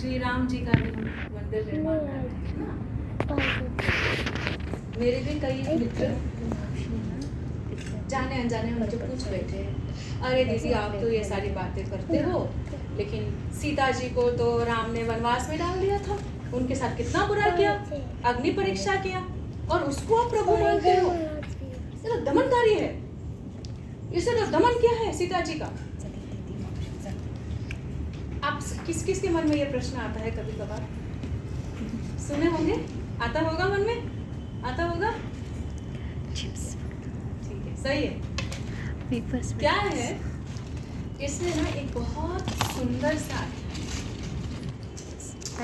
श्री राम जी का भी हम मंदिर निर्माण कर रहे हैं ना। मेरे भी कई मित्र जाने अनजाने मुझे पूछ बैठे, अरे दीदी आप तो ये सारी बातें करते हो, लेकिन सीता जी को तो राम ने वनवास में डाल दिया था, उनके साथ कितना बुरा किया, अग्नि परीक्षा किया, और उसको आप प्रभु मानते हो। ये तो दमनकारी है, इसे तो दमन क्या है सीता जी का। आप किस किस के मन में ये प्रश्न आता है कभी कभार? सुने होंगे, आता होगा मन में, आता होगा। ठीक है, सही है। क्या है इसमें ना एक बहुत सुंदर सा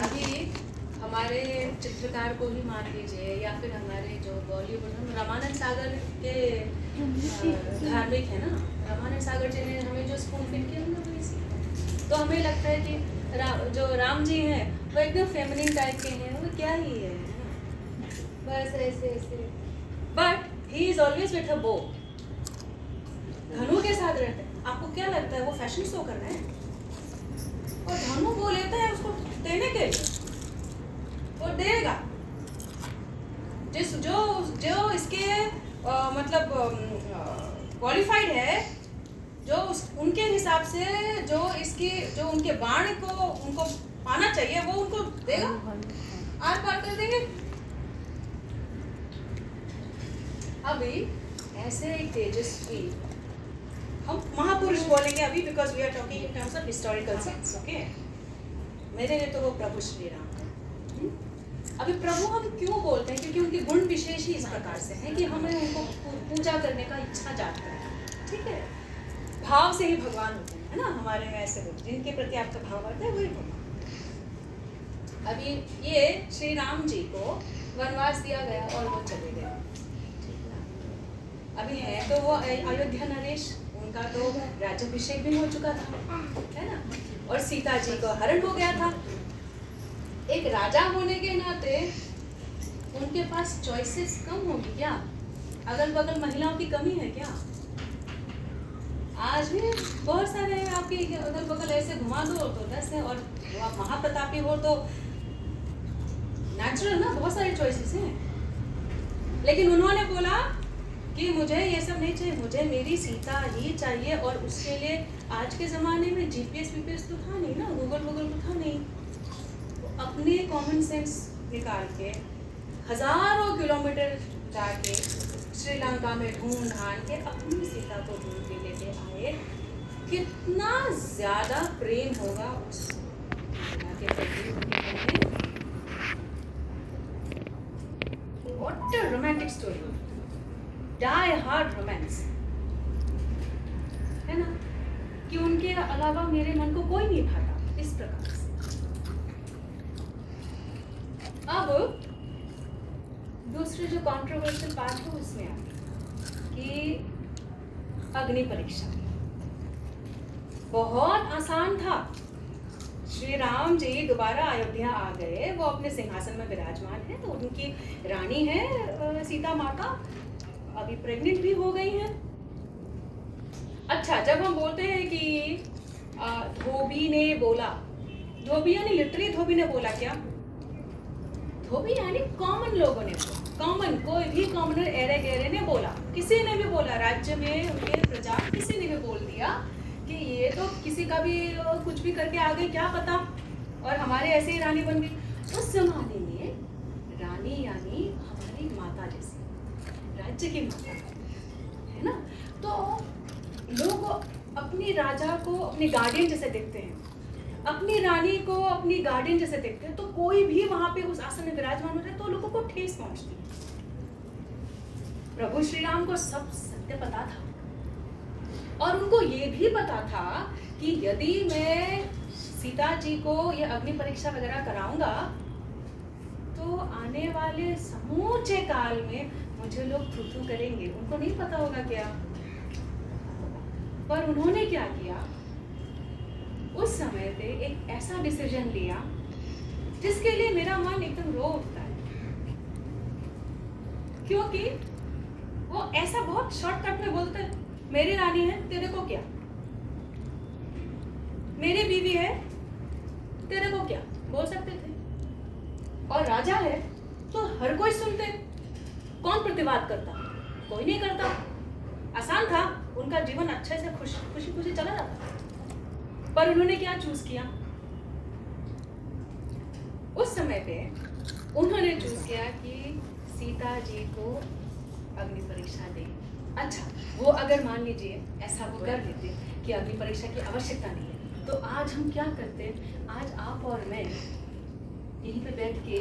अभी हमारे चित्रकार को ही मान लीजिए, या फिर हमारे जो बॉलीवुड में रामानंद सागर के धार्मिक है ना, रामानंद सागर जी ने हमें जो स्पून फीड किया ना, तो हमें लगता है कि जो राम जी हैं वो एकदम फेमिनिन टाइप के हैं, वो क्या ही है बस ऐसे ऐसे, but he is always with a बो, धनु के साथ रहते हैं। आपको क्या लगता है वो फैशन शो कर रहे हैं? और धनु वो लेता है उसको देने के लिए, वो देगा जिस जो इसके मतलब क्वालिफाइड है, जो उनके हिसाब से जो उनके बाण को उनको पाना चाहिए वो उनको देगा, आर पार कर देंगे। अभी ऐसे एक तेजस्वी, हम महापुरुष बोलेंगे अभी, because we are talking in terms of historical sense, okay. मेरे लिए तो वो प्रभु श्री राम है। अभी प्रभु हम क्यों बोलते हैं? क्योंकि उनके गुण विशेष ही इस प्रकार से हैं कि हमें उनको पूजा करने का इच्छा जाता है, ठीक है। भाव से ही भगवान होते हैं, है ना, हमारे में ऐसे लोग जिनके प्रति आपका भाव आता है वही भगवान। अभी ये श्री राम जी को वनवास दिया गया और वो चले गए। अभी है तो वो अयोध्या नरेश, उनका तो राज्याभिषेक भी हो चुका था, है ना, और सीता जी को हरण हो गया था। एक राजा होने के नाते उनके पास चॉइसेस कम होगी क्या? अगल बगल महिलाओं की कमी है क्या? आज भी बहुत सारे हैं आपके अगल बगल, ऐसे घुमा दो तो 10 है, और आप महाप्रतापी हो तो नेचुरल ना, बहुत सारी चॉइसेस हैं। लेकिन उन्होंने बोला कि मुझे ये सब नहीं चाहिए, मुझे मेरी सीता ही चाहिए, और उसके लिए आज के ज़माने में जीपीएस वीपीएस तो था नहीं ना, गूगल तो था नहीं, तो अपने कॉमन सेंस निकाल के हजारों किलोमीटर जाके श्रीलंका में ढूंढ के अपनी सीता को ढूंढ के लेके आए। कितना ज्यादा प्रेम होगा उस के प्रति। What a romantic story, die hard romance, है ना, कि उनके अलावा मेरे मन को कोई नहीं भाता, इस प्रकार से। अब दूसरे जो कंट्रोवर्शियल पार्ट है उसमें आते कि अग्नि परीक्षा बहुत आसान था। श्री राम जी दोबारा अयोध्या आ गए, वो अपने सिंहासन में विराजमान है, तो उनकी रानी है सीता माता, अभी प्रेग्नेंट भी हो गई हैं। अच्छा, जब हम बोलते हैं कि धोबी ने बोला, धोबी यानी लिटरली धोबी ने बोला क्या? धोबी यानी कॉमन लोगों ने, कॉमन, कोई भी कॉमनर एरे गहरे ने बोला, किसी ने भी बोला, राज्य में उनके प्रजा किसी ने भी बोल दिया कि ये तो किसी का भी कुछ भी करके आ गई, क्या पता, और हमारे ऐसे ही रानी बन गई। उस जमाने में रानी यानी हमारी माता जैसी, राज्य की माता, है ना, तो लोग अपनी राजा को अपने गार्डियन जैसे देखते हैं, अपनी रानी को अपनी गार्डियन जैसे देखते हैं, तो कोई भी वहां पे उस आसन में विराजमान होता है तो लोगों को ठेस पहुंचती है। प्रभु श्री राम को सब सत्य पता था, और उनको ये भी पता था कि यदि मैं सीता जी को ये अग्नि परीक्षा वगैरह कराऊंगा तो आने वाले समूचे काल में मुझे लोग थू करेंगे, उनको नहीं पता होगा क्या। पर उन्होंने क्या किया, उस समय पे एक ऐसा डिसीजन लिया जिसके लिए मेरा मन एकदम रो उठता है, क्योंकि वो ऐसा बहुत शॉर्टकट में बोलते हैं, मेरी रानी है तेरे को क्या, मेरी बीवी है तेरे को क्या बोल सकते थे। और राजा है तो हर कोई सुनते, कौन प्रतिवाद करता, कोई नहीं करता। आसान था, उनका जीवन अच्छे से खुशी खुशी चला जाता। पर उन्होंने क्या चूज किया, उस समय पे उन्होंने चूज किया कि सीता जी को अग्नि परीक्षा दे। अच्छा, वो अगर मान लीजिए ऐसा वो कर देते कि अग्नि परीक्षा की आवश्यकता नहीं है, तो आज हम क्या करते, आज आप और मैं यहीं पे बैठ के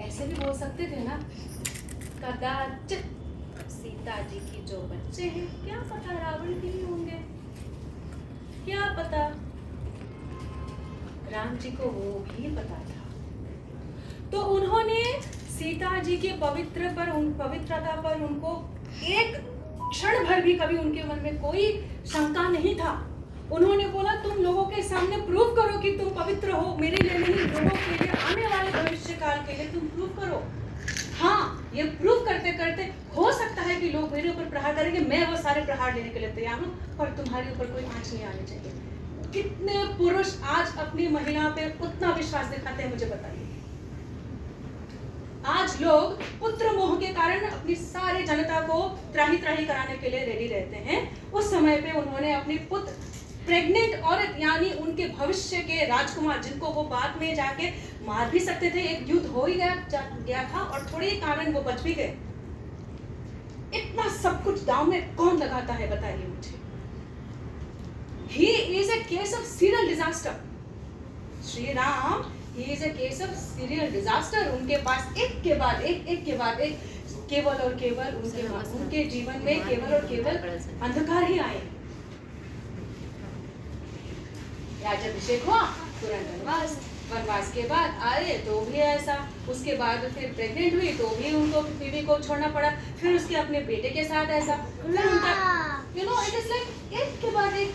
ऐसे भी बोल सकते थे ना, कदाचित सीता जी की जो बच्चे हैं, क्या पता रावण के ही होंगे, क्या पता। राम जी को वो भी पता था, तो उन्होंने सीता जी के पवित्रता पर उनको एक क्षण भर भी कभी उनके मन में कोई शंका नहीं था। उन्होंने बोला तुम लोगों के सामने प्रूव करो कि तुम पवित्र हो, मेरे लिए नहीं, लोगों के लिए, आने वाले भविष्य काल के लिए तुम प्रूव करो। हाँ, ये प्रूव करते करते हो सकता है कि लोग मेरे ऊपर प्रहार करेंगे, मैं वो सारे प्रहार लेने के लिए तैयार हूँ, पर तुम्हारे ऊपर कोई आंच नहीं आनी चाहिए। कितने पुरुष आज अपनी महिला पे उतना विश्वास दिखाते हैं, मुझे बताइए। आज लोग पुत्र मोह के कारण अपनी सारी जनता को त्राही त्राही कराने के लिए रेडी रहते हैं। उस समय पे उन्होंने अपनी पुत्र, प्रेग्नेंट औरत, यानी उनके भविष्य के राजकुमार, जिनको वो बाद में जाके मार भी सकते थे, एक युद्ध हो ही गया था और थोड़े ही कारण वो बच भी गए। इतना सब कुछ दांव में कौन लगाता है, बताइए मुझे। He is a case of serial disaster. Shri Ram He is a case of serial disaster. उनके पास एक के बाद एक केवल और केवल उनके जीवन में केवल और केवल अंधकार ही आए। राज्याभिषेक हुआ, तुरंत वनवास के बाद आए तो भी ऐसा, उसके बाद फिर प्रेग्नेंट हुई तो भी उनको बीवी को छोड़ना पड़ा, फिर उसके अपने बेटे के साथ ऐसा, फिर उनका इट इज लाइक एक के बाद एक,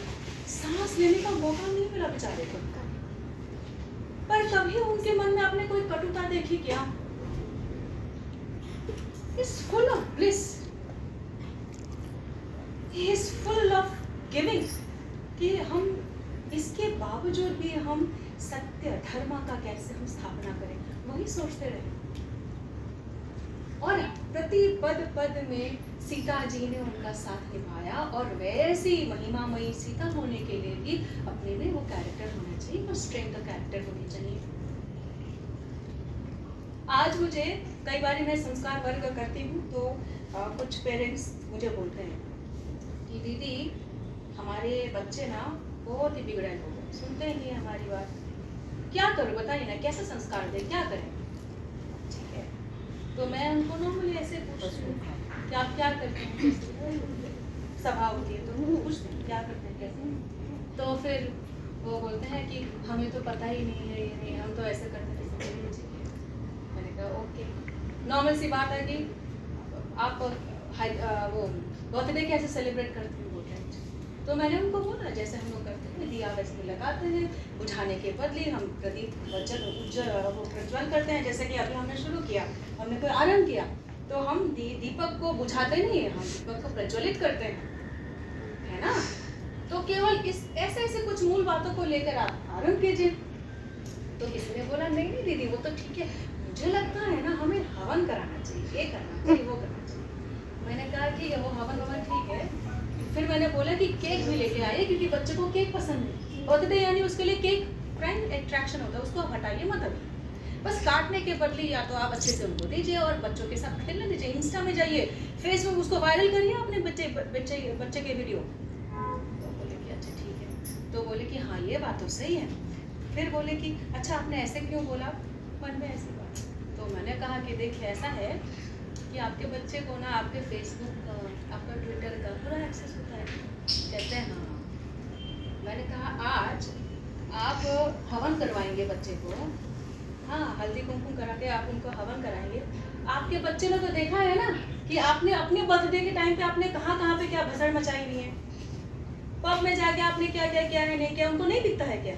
सांस लेने का मौका नहीं मिला बेचारे को। पर कभी उनके मन में आपने कोई कटुता देखी क्या? He's full of bliss. He is full of giving. कि हम इसके बावजूद भी हम सत्य धर्म का कैसे हम स्थापना करें, वही सोचते रहे। और प्रति पद में सीता जी ने उनका साथ निभाया, और वैसी महिमामयी सीता होने के लिए भी अपने में वो कैरेक्टर होना चाहिए, वो स्ट्रेंथ का कैरेक्टर होनी चाहिए। आज मुझे कई बार मैं संस्कार वर्ग करती हूँ तो कुछ पेरेंट्स मुझे बोलते हैं कि दीदी हमारे बच्चे ना बहुत ही बिगड़े हो गए, सुनते ही नहीं हमारी बात, क्या करूँ बताइए ना, कैसे संस्कार दें, क्या करें? ठीक है, तो मैं उनको नॉर्मली ऐसे पूछती हूँ कि आप क्या करते हैं, सभा होती है तो पूछते हैं क्या करते हैं, कैसे, तो फिर वो बोलते हैं कि हमें तो पता ही नहीं है, ये नहीं, हम तो ऐसे करते हैं। मैंने कहा ओके, नॉर्मल सी बात है कि आप वो बर्थडे कैसे सेलिब्रेट करते हैं, बोलते हैं। तो मैंने उनको बोला जैसे हम लोग करते हैं, दिया वैसे लगाते हैं, बुझाने के बदले हम प्रदीप प्रज्वल करते हैं, जैसे कि अभी हमने शुरू किया, हमने कोई आरंभ किया तो हम दीपक को बुझाते नहीं है, हम दीपक को प्रज्वलित करते हैं, है ना। तो केवल इस ऐसे कुछ मूल बातों को लेकर आप आरंभ कीजिए। तो किसी ने बोला नहीं नहीं दीदी वो तो ठीक है, मुझे लगता है ना हमें हवन कराना चाहिए, ये करना चाहिए, वो करना चाहिए। मैंने कहा ठीक है, वो हवन ठीक है। फिर मैंने बोला कि केक भी लेके आइए, क्योंकि बच्चे को केक पसंद है, बर्थडे यानी उसके लिए केक प्राइम अट्रैक्शन होता है, उसको आप हटाइए मत अभी, बस काटने के बदले या तो आप अच्छे से उनको दीजिए और बच्चों के साथ खेलने दीजिए, इंस्टा में जाइए, फेसबुक उसको वायरल करिए अपने बच्चे के वीडियो। तो बोले कि अच्छा ठीक है, तो बोले कि हाँ ये बात तो सही है। फिर बोले कि अच्छा आपने ऐसे क्यों बोला, मन में ऐसी बात। तो मैंने कहा कि देखिए ऐसा है कि आपके बच्चे को ना आपके फेसबुक का, आपका ट्विटर का पूरा एक्सेस होता है। कहते हैं हाँ। मैंने कहा आज आप हवन करवाएंगे बच्चे को, हाँ हल्दी कुमकुम करा के आप उनको हवन कराएंगे, आपके बच्चे ने तो देखा है ना कि आपने अपने बर्थडे के टाइम पे आपने कहाँ पे क्या भसड़ मचाई हुई है, पब में जाके आपने क्या क्या किया है, नहीं किया, उनको नहीं दिखता है क्या?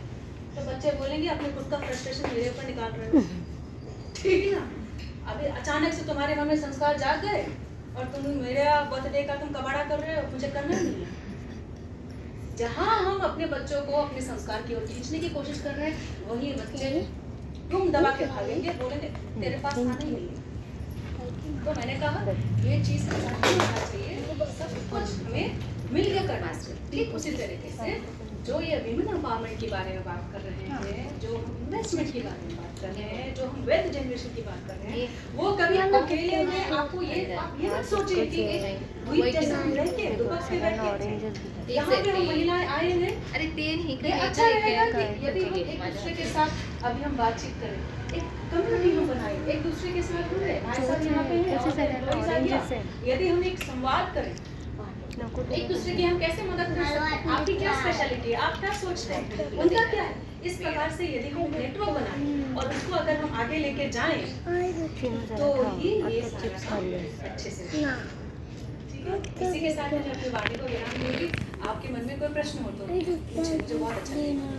तो बच्चे बोलेंगे अपने खुद का फ्रस्ट्रेशन मेरे ऊपर निकाल रहे हो, ठीक है ना। अभी अचानक से तुम्हारे मन में संस्कार जाग गए और तुम मेरे बर्थडे का तुम कबाड़ा कर रहे हो, मुझे करना नहीं है। जहाँ हम अपने बच्चों को अपने संस्कार की ओर खींचने की कोशिश कर रहे हैं, वही बच्चे तुम दबा के भागेंगे, बोलेंगे तेरे पास खाना ही नहीं है। तो मैंने कहा ये चीज ऐसा नहीं होना चाहिए, सब कुछ हमें मिलकर करना चाहिए। ठीक उसी तरीके से जो ये विमेन एम्पावरमेंट के बारे में बात कर रहे हैं, जो हम इन्वेस्टमेंट के बारे में बात कर रहे हैं, जो हम वेल्थ जनरेशन की बात कर रहे हैं, वो कभी अकेले में आपको आप ये मत सोचिए कि एक जैसे हम रहेंगे दुबक पे बैठे यहाँ पे हम महिलाएं आए हैं। अरे तेन ही ये अच्छा रहेगा कि यदि हम एक दूसरे के साथ अभी हम बातचीत करें, एक कम्युनिटी हम बनाएं, एक दूसरे के साथ जुड़े, भाई साहब यहाँ पे हैं और employees आ गया। यदि हम एक संवाद करें, एक दूसरे की हम कैसे मदद कर सकते हैं, आपकी क्या स्पेशलिटी है, आप क्या सोचते हैं, उनका क्या है, इस प्रकार से यदि हम नेटवर्क बनाएं और उसको अगर हम आगे लेके जाएं तो ही ये सारा काम अच्छे से ठीक है। इसी के साथ मैं अपनी वाणी को विराम दूंगी। आपके मन में कोई प्रश्न हो तो मुझे बहुत अच्छा लगेगा।